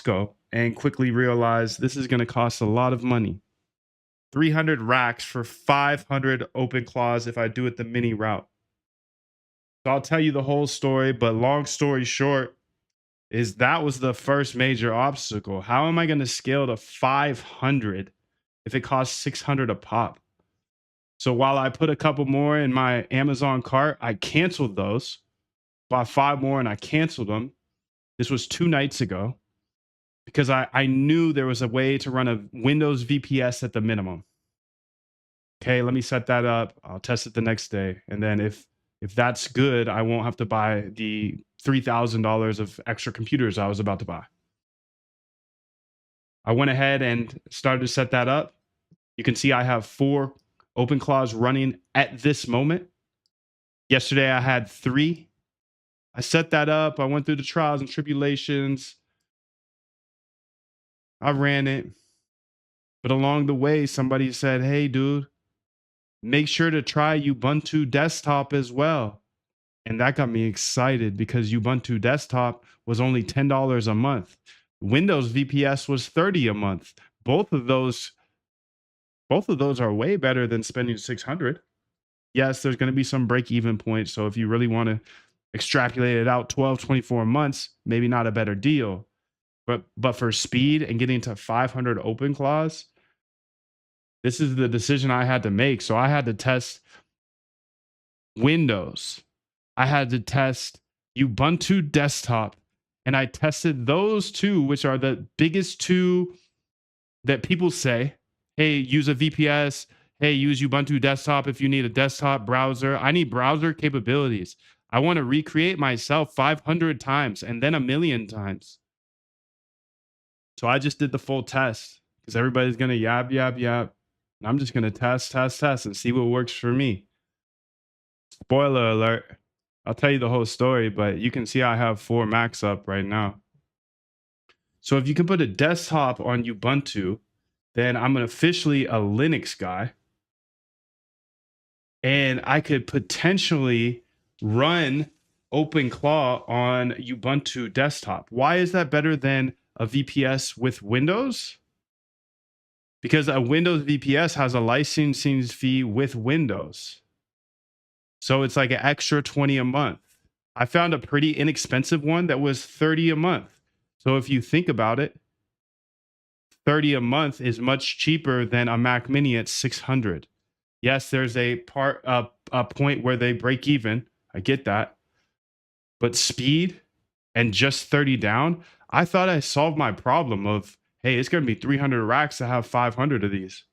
Costco and quickly realized this is going to cost a lot of money. 300 racks for 500 OpenClaws if I do it the mini route. So I'll tell you the whole story, but long story short is that was the first major obstacle. How am I going to scale to 500 if it costs 600 a pop? So while I put a couple more in my Amazon cart, I canceled those, bought 5 more and I canceled them. This was 2 nights ago because I knew there was a way to run a Windows VPS at the minimum. Okay, let me set that up. I'll test it the next day. And then if that's good, I won't have to buy the $3,000 of extra computers I was about to buy. I went ahead and started to set that up. You can see I have 4 OpenClaws running at this moment. Yesterday I had 3. I set that up. I went through the trials and tribulations. I ran it. But along the way, somebody said, hey, dude, make sure to try Ubuntu desktop as well. And that got me excited because Ubuntu desktop was only $10 a month. Windows VPS was $30 a month. Both of those are way better than spending $600. Yes, there's going to be some break-even points. So if you really want to extrapolate it out 12, 24 months, maybe not a better deal. But for speed and getting to 500 OpenClaws, this is the decision I had to make. So I had to test Windows. I had to test Ubuntu desktop. And I tested those 2, which are the biggest 2 that people say, hey, use a VPS. Hey, use Ubuntu desktop if you need a desktop browser. I need browser capabilities. I want to recreate myself 500 times and then 1,000,000 times. So I just did the full test because everybody's going to yab. And I'm just going to test and see what works for me. Spoiler alert. I'll tell you the whole story, but you can see I have 4 Macs up right now. So if you can put a desktop on Ubuntu, then I'm officially a Linux guy. And I could potentially run OpenClaw on Ubuntu desktop. Why is that better than a VPS with Windows? Because a Windows VPS has a licensing fee with Windows. So it's like an extra 20 a month. I found a pretty inexpensive one that was 30 a month. So if you think about it, 30 a month is much cheaper than a Mac Mini at 600. Yes, there's a point where they break even. I get that. But speed and just 30 down, I thought I solved my problem of, hey, it's going to be 300 racks to have 500 of these.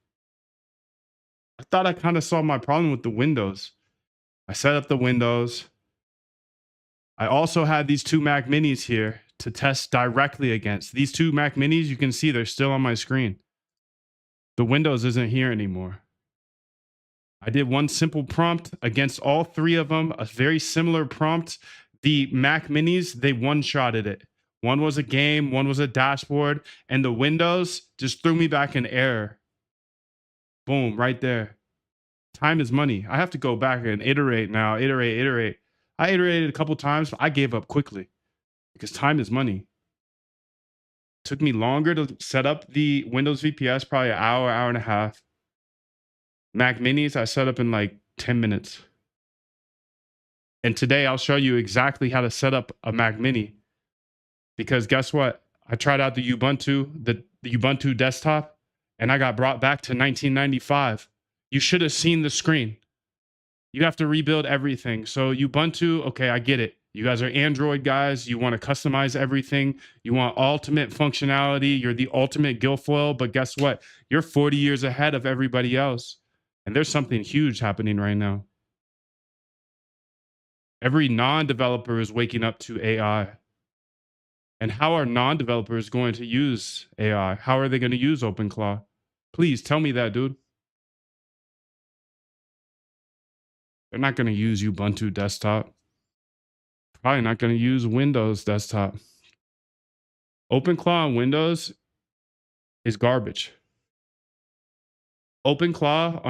I thought I kind of solved my problem with the Windows. I set up the Windows. I also had these 2 Mac Minis here to test directly against. These 2 Mac Minis, you can see they're still on my screen. The Windows isn't here anymore. I did one simple prompt against all 3 of them, a very similar prompt. The Mac Minis, they one-shotted it. One was a game, one was a dashboard, and the Windows just threw me back an error. Boom, right there. Time is money. I have to go back and iterate now, iterate. I iterated a couple times, but I gave up quickly because time is money. It took me longer to set up the Windows VPS, probably an hour and a half. Mac Minis, I set up in like 10 minutes. And today I'll show you exactly how to set up a Mac Mini. Because guess what? I tried out the Ubuntu desktop, and I got brought back to 1995. You should have seen the screen. You have to rebuild everything. So Ubuntu, okay, I get it. You guys are Android guys. You want to customize everything. You want ultimate functionality. You're the ultimate Guilfoyle. But guess what? You're 40 years ahead of everybody else. And there's something huge happening right now. Every non-developer is waking up to AI. And how are non-developers going to use AI? How are they going to use OpenClaw? Please tell me that, dude. They're not going to use Ubuntu desktop. Probably not going to use Windows desktop. OpenClaw on Windows is garbage. OpenClaw on